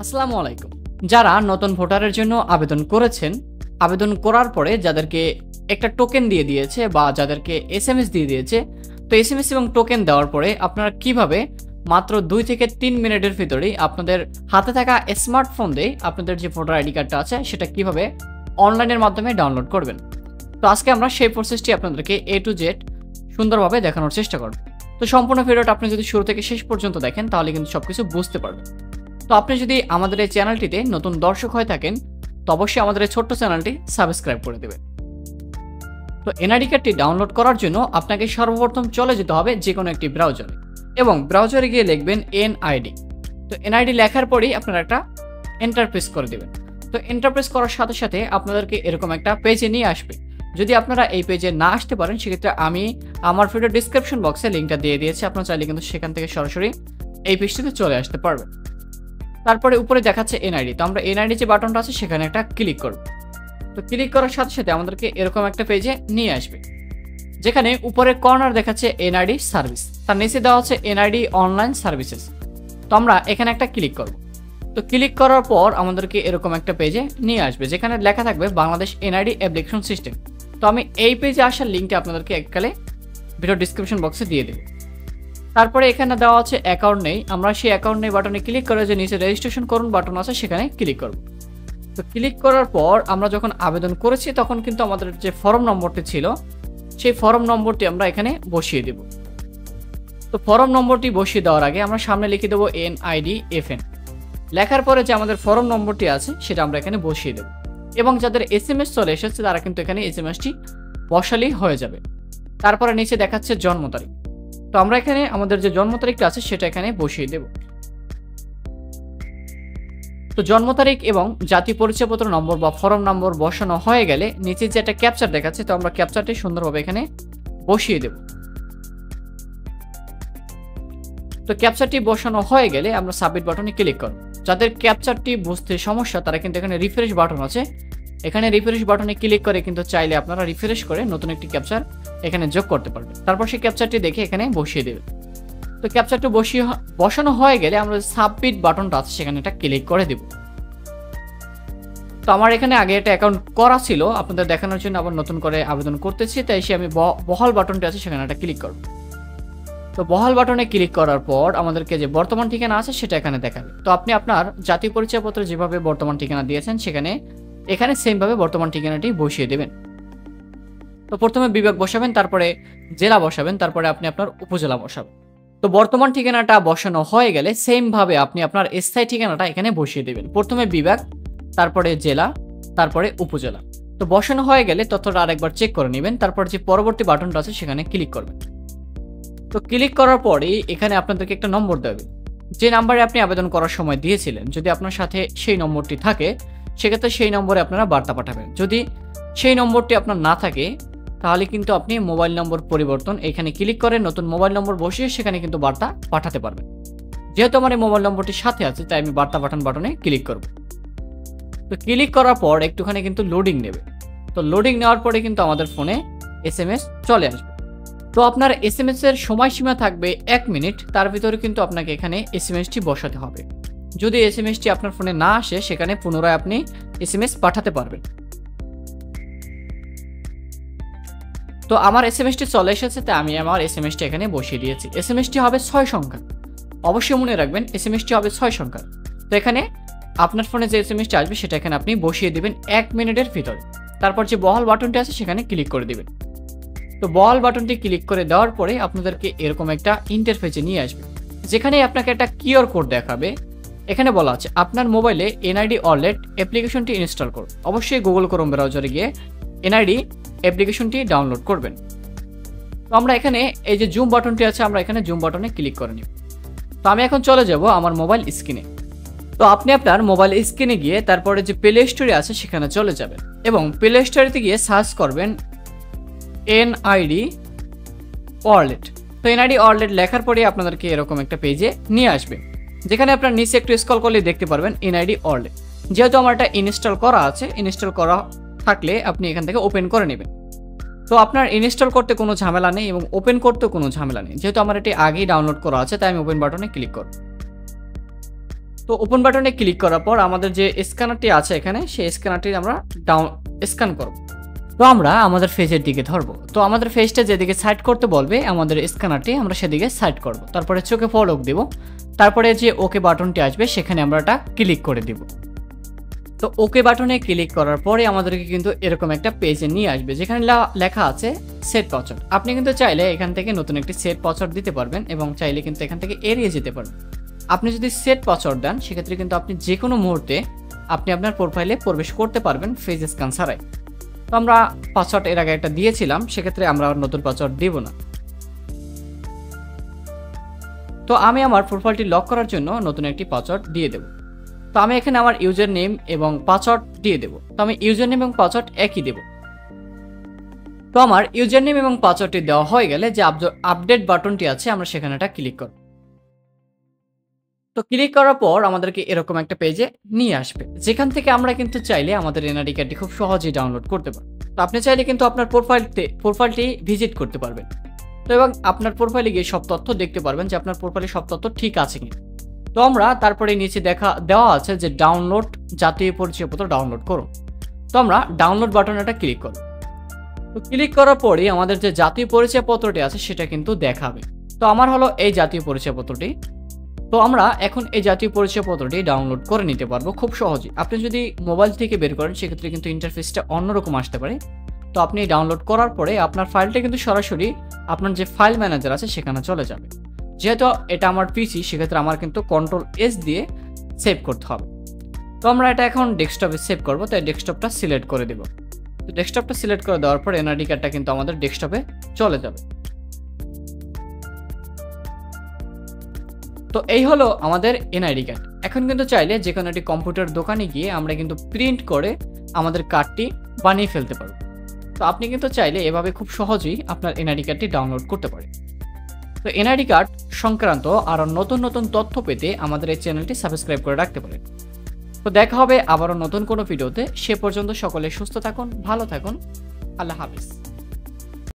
আসসালামু আলাইকুম। যারা নতুন ভোটারের জন্য আবেদন করেছেন, আবেদন করার পরে যাদেরকে একটা টোকেন দিয়ে দিয়েছে বা যাদেরকে এসএমএস দিয়ে দিয়েছে, তো এসএমএস এবং টোকেন দেওয়ার পরে আপনারা কিভাবে মাত্র 2 থেকে 3 মিনিটের ভিতরেই আপনাদের হাতে থাকা স্মার্টফোন দিয়ে আপনাদের যে ভোটার আইডি কার্ডটা আছে সেটা কিভাবে অনলাইনের মাধ্যমে ডাউনলোড করবেন। তো আজকে আমরা সেই প্রসেসটি আপনাদেরকে A to Z সুন্দরভাবে দেখানোর চেষ্টা করব। তো সম্পূর্ণ ভিডিওটা আপনি যদি শুরু থেকে শেষ পর্যন্ত দেখেন তাহলে কিন্তু সবকিছু বুঝতে পারবেন। তো আপনি যদি আমাদের এই চ্যানেলটিতে নতুন দর্শক হয়ে থাকেন তো অবশ্যই আমাদের এই ছোট্ট চ্যানেলটি সাবস্ক্রাইব করে দেবেন। তো এনআইডি কার্ডটি ডাউনলোড করার জন্য আপনাকে সর্বপ্রথম চলে যেতে হবে যে কোনো একটি ব্রাউজারে এবং ব্রাউজারে গিয়ে লিখবেন এনআইডি। তো এনআইডি লেখার পরেই আপনারা একটা এন্টার প্রেস করে দেবেন। তো এন্টার প্রেস করার সাথে সাথে আপনাদেরকে এরকম একটা পেজে নিয়ে আসবে। যদি আপনারা এই পেজে না আসতে পারেন সেক্ষেত্রে আমি আমার ভিডিও ডিসক্রিপশন বক্সে লিঙ্কটা দিয়ে দিয়েছি, আপনারা চাইলে কিন্তু সেখান থেকে সরাসরি এই পেজটিতে চলে আসতে পারবেন। তারপরে উপরে দেখাচ্ছে এনআইডি, তো আমরা এনআইডি যে বাটনটা আছে সেখানে একটা ক্লিক করব। তো ক্লিক করার সাথে সাথে আমাদেরকে এরকম একটা পেজে নিয়ে আসবে যেখানে উপরে কর্নার দেখাচ্ছে এনআইডি সার্ভিস, তার নিচে দেওয়া আছে এনআইডি অনলাইন সার্ভিসেস। তো আমরা এখানে একটা ক্লিক করব। তো ক্লিক করার পর আমাদেরকে এরকম একটা পেজে নিয়ে আসবে যেখানে লেখা থাকবে বাংলাদেশ এনআইডি অ্যাপ্লিকেশন সিস্টেম। তো আমি এই পেজে আসার লিঙ্কটা আপনাদেরকে এককালে ভিডিও ডিসক্রিপশন বক্সে দিয়ে দেব। তারপরে এখানে দেওয়া আছে অ্যাকাউন্ট নেই, আমরা সেই অ্যাকাউন্ট নেই বাটনে ক্লিক করে যে নিচে রেজিস্ট্রেশন করুন বাটন আছে সেখানে ক্লিক করব। তো ক্লিক করার পর আমরা যখন আবেদন করেছি তখন কিন্তু আমাদের যে ফর্ম নম্বরটি ছিল সেই ফর্ম নম্বরটি আমরা এখানে বসিয়ে দেব। তো ফর্ম নম্বরটি বসিয়ে দেওয়ার আগে আমরা সামনে লিখে দেবো NIDFN। লেখার পরে যে আমাদের ফর্ম নম্বরটি আছে সেটা আমরা এখানে বসিয়ে দেব এবং যাদের এসএমএস চলে এসেছে তারা কিন্তু এখানে এসএমএসটি বসালেই হয়ে যাবে। তারপরে নিচে দেখাচ্ছে জন্ম তারিখ, তো আমরা এখানে আমাদের যে জন্ম তারিখটা আছে সেটা এখানে বসিয়ে দেব। তো জন্ম তারিখ এবং জাতীয় পরিচয়পত্র নম্বর বা ফর্ম নম্বর বসানো হয়ে গেলে নিচে যে একটা ক্যাপচার দেখাচ্ছে তো আমরা ক্যাপচারটি সুন্দরভাবে এখানে বসিয়ে দেব। তো ক্যাপচারটি বসানো হয়ে গেলে আমরা সাবমিট বাটনে ক্লিক করব। যাদের ক্যাপচারটি বুঝতে সমস্যা তারা কিন্তু এখানে রিফ্রেশ বাটন আছে, এখানে রিফ্রেশ বাটনে ক্লিক করে কিন্তু চাইলে আপনারা রিফ্রেশ করে নতুন একটি ক্যাপচার এখানে যোগ করতে পারবেন। তারপর সেই ক্যাপচারটি দেখে এখানে বসিয়ে দেবেন। তো ক্যাপচারটি বসানো হয়ে গেলে আমরা সাবমিট বাটনটা আছে সেখানে একটা ক্লিক করে দেব। তো আমার এখানে আগে একটা অ্যাকাউন্ট করা ছিল, আপনাদের দেখানোর জন্য আবার নতুন করে আবেদন করতেছি, তাই সে আমি বহাল বাটনটি আছে সেখানে একটা ক্লিক করব। তো বহাল বাটনে ক্লিক করার পর আমাদেরকে যে বর্তমান ঠিকানা আছে সেটা এখানে দেখাবে। তো আপনি আপনার জাতীয় পরিচয়পত্রে যেভাবে বর্তমান ঠিকানা দিয়েছেন এখানে সেমভাবে বর্তমান ঠিকানাটি বসিয়ে দেবেন। তো প্রথমে বিভাগ বসাবেন, তারপরে জেলা বসাবেন, তারপরে আপনি আপনার উপজেলা বসাবেন। তো বর্তমান ঠিকানাটা বসানো হয়ে গেলে সেমভাবে আপনি আপনার স্থায়ী ঠিকানাটা এখানে বসিয়ে দেবেন। প্রথমে বিভাগ, তারপরে জেলা, তারপরে উপজেলা। তো বসানো হয়ে গেলে তথ্যটা আরেকবার চেক করে নেবেন, তারপর যে পরবর্তী বাটনটা আছে সেখানে ক্লিক করবেন। তো ক্লিক করার পরেই এখানে আপনাদেরকে একটা নম্বর দেবে, যে নাম্বারে আপনি আবেদন করার সময় দিয়েছিলেন। যদি আপনার সাথে সেই নম্বরটি থাকে সেক্ষেত্রে সেই নম্বরে আপনারা বার্তা পাঠাবেন। যদি সেই নম্বরটি আপনার না থাকে তাহলে কিন্তু আপনি মোবাইল নম্বর পরিবর্তন এখানে ক্লিক করে নতুন মোবাইল নম্বর বসিয়ে সেখানে কিন্তু বার্তা পাঠাতে পারবেন। যেহেতু আমার এই মোবাইল নম্বরটির সাথে আছে তাই আমি বার্তা পাঠান বাটনে ক্লিক করব। তো ক্লিক করার পর একটুখানি কিন্তু লোডিং নেবে। তো লোডিং নেওয়ার পরে কিন্তু আমাদের ফোনে এসএমএস চলে আসবে। তো আপনার এসএমএস এর সময়সীমা থাকবে 1 মিনিট, তার ভিতরে কিন্তু আপনাকে এখানে এসএমএসটি বসাতে হবে। যদি এসএমএসটি আপনার ফোনে না আসে সেখানে পুনরায় আপনি এসএমএস পাঠাতে পারবেন। তো আমার এসএমএসটি চলে এসেছে তাই আমি আমার এসএমএসটি এখানে বসিয়ে দিয়েছি। এসএমএসটি হবে 6 সংখ্যার, অবশ্যই মনে রাখবেন এসএমএসটি হবে 6 সংখ্যার। তো এখানে আপনার ফোনে যে এসএমএসটি আসবে সেটা এখানে আপনি বসিয়ে দিবেন 1 মিনিটের ভিতরে। তারপর যে বহাল বাটনটি আছে সেখানে ক্লিক করে দিবেন। তো বহাল বাটনটি ক্লিক করে দেওয়ার পরে আপনাদেরকে এরকম একটা ইন্টারফেসে নিয়ে আসবে যেখানে আপনাকে একটা কিউআর কোড দেখাবে। এখানে বলা আছে আপনার মোবাইলে এনআইডি ওয়ালেট অ্যাপ্লিকেশনটি ইনস্টল করুন। অবশ্যই গুগল ক্রোম ব্রাউজারে গিয়ে এনআইডি অ্যাপ্লিকেশনটি ডাউনলোড করবেন। তো আমরা এখানে এই যে জুম বাটনটি আছে আমরা এখানে জুম বাটনে ক্লিক করে নিব। তো আমি এখন চলে যাব আমার মোবাইল স্ক্রিনে। তো আপনি আপনার মোবাইল স্ক্রিনে গিয়ে তারপরে যে প্লে স্টোরে আছে সেখানে চলে যাবেন এবং প্লে স্টোরেতে গিয়ে সার্চ করবেন এনআইডি ওয়ালেট। তো এনআইডি ওয়ালেট লেখার পরে আপনাদেরকে এরকম একটা পেজে নিয়ে আসবে যেখানে আপনার নিচে একটু স্ক্রল করলে দেখতে পারবেন এনআইডি ওয়ালেট। যেহেতু আমার এটা ইনস্টল করা আছে, ইনস্টল করা থাকলে আপনি এখান থেকে ওপেন করে নেবেন। তো আপনার ইনস্টল করতে কোনো ঝামেলা নেই এবং ওপেন করতেও কোনো ঝামেলা নেই। যেহেতু আমার এটি আগেই ডাউনলোড করা আছে তাই আমি ওপেন বাটনে ক্লিক করব। তো ওপেন বাটনে ক্লিক করার পর আমাদের যে স্ক্যানারটি আছে এখানে সেই স্ক্যানারটি আমরা স্ক্যান করব। তো আমরা আমাদের ফেজের দিকে ধরবো। তো আমাদের ফেজটা যেদিকে সাইড করতে বলবে আমাদের স্ক্যানারটি আমরা সেদিকে সাইড করব। তারপরে চোখে পলক দেব, তারপরে যে ওকে বাটনটি আসবে সেখানে আমরা এটা ক্লিক করে দিব। তো ওকে বাটনে ক্লিক করার পরে আমাদেরকে কিন্তু এরকম একটা পেজে নিয়ে আসবে যেখানে লেখা আছে সেট পাসওয়ার্ড। আপনি কিন্তু চাইলে এখান থেকে নতুন একটি সেট পাসওয়ার্ড দিতে পারবেন এবং চাইলে কিন্তু এখান থেকে এড়িয়ে যেতে পারবেন। আপনি যদি সেট পাসওয়ার্ড দেন সেক্ষেত্রে কিন্তু আপনি যে কোনো মুহূর্তে আপনি আপনার প্রোফাইলে প্রবেশ করতে পারবেন ফেস স্ক্যান ছাড়াই। তো আমরা পাসওয়ার্ড এর আগে একটা দিয়েছিলাম, সেক্ষেত্রে আমরা নতুন পাসওয়ার্ড দিব না। তো আমি আমার প্রোফাইলটি লক করার জন্য নতুন একটি পাসওয়ার্ড দিয়ে দেব। তো আমি এখানে আমার ইউজার নেম এবং পাসওয়ার্ড দিয়ে দেব। তো আমি ইউজার নেম এবং পাসওয়ার্ড একই দেব। তো আমার ইউজার নেম এবং পাসওয়ার্ডটি দেওয়া হয়ে গেলে যে আপডেট বাটনটি আছে আমরা সেখানে একটা ক্লিক করব। তো ক্লিক করার পর আমাদেরকে এরকম একটা পেজে নিয়ে আসবে যেখান থেকে আমরা কিন্তু চাইলে আমাদের এনআইডি কার্ডটি খুব সহজেই ডাউনলোড করতে পারব। তো আপনি চাইলে কিন্তু আপনার প্রোফাইলটি ভিজিট করতে পারবেন। তো এবং আপনার প্রোফাইলে গিয়ে সব তথ্য দেখতে পারবেন যে আপনার প্রোফাইলে সব তথ্য ঠিক আছে কিনা। তো আমরা তারপরে নিচে দেওয়া আছে যে ডাউনলোড জাতীয় পরিচয়পত্র ডাউনলোড করুন। তো আমরা ডাউনলোড বাটনে একটা ক্লিক করব। তো ক্লিক করার পরে আমাদের যে জাতীয় পরিচয়পত্রটি আছে সেটা কিন্তু দেখাবে। তো আমার হলো এই জাতীয় পরিচয়পত্রটি। তো আমরা এখন এই জাতীয় পরিচয়পত্রটি ডাউনলোড করে নিতে পারবো খুব সহজেই। আপনি যদি মোবাইল থেকে বের করেন সেক্ষেত্রে কিন্তু ইন্টারফেসটা অন্যরকম আসতে পারে। তো আপনি ডাউনলোড করার পরে আপনার ফাইলটা কিন্তু সরাসরি আপনার যে ফাইল ম্যানেজার আছে সেখানে চলে যাবে। যেহেতু এটা আমার পিসি সেক্ষেত্রে আমার কিন্তু Ctrl+S দিয়ে সেভ করতে হবে। তো আমরা এটা এখন ডেস্কটপে সেভ করব, তাই ডেস্কটপটা সিলেক্ট করে দেব। তো ডেস্কটপটা সিলেক্ট করে দেওয়ার পর এনআইডি কার্ডটা কিন্তু আমাদের ডেস্কটপে চলে যাবে। তো এই হলো আমাদের এনআইডি কার্ড। এখন কিন্তু চাইলে যে কোনো একটি কম্পিউটার দোকানে গিয়ে আমরা কিন্তু প্রিন্ট করে আমাদের কার্ডটি বানিয়ে ফেলতে পারবো। তো আপনি কিন্তু চাইলে এভাবে খুব সহজেই আপনার এনআইডি কার্ডটি ডাউনলোড করতে পারেন। তো এনআইডি কার্ড সংক্রান্ত আরও নতুন নতুন তথ্য পেতে আমাদের এই চ্যানেলটি সাবস্ক্রাইব করে রাখতে পারেন। তো দেখা হবে আবারও নতুন কোনো ভিডিওতে। সে পর্যন্ত সকলে সুস্থ থাকুন, ভালো থাকুন। আল্লাহ হাফিজ।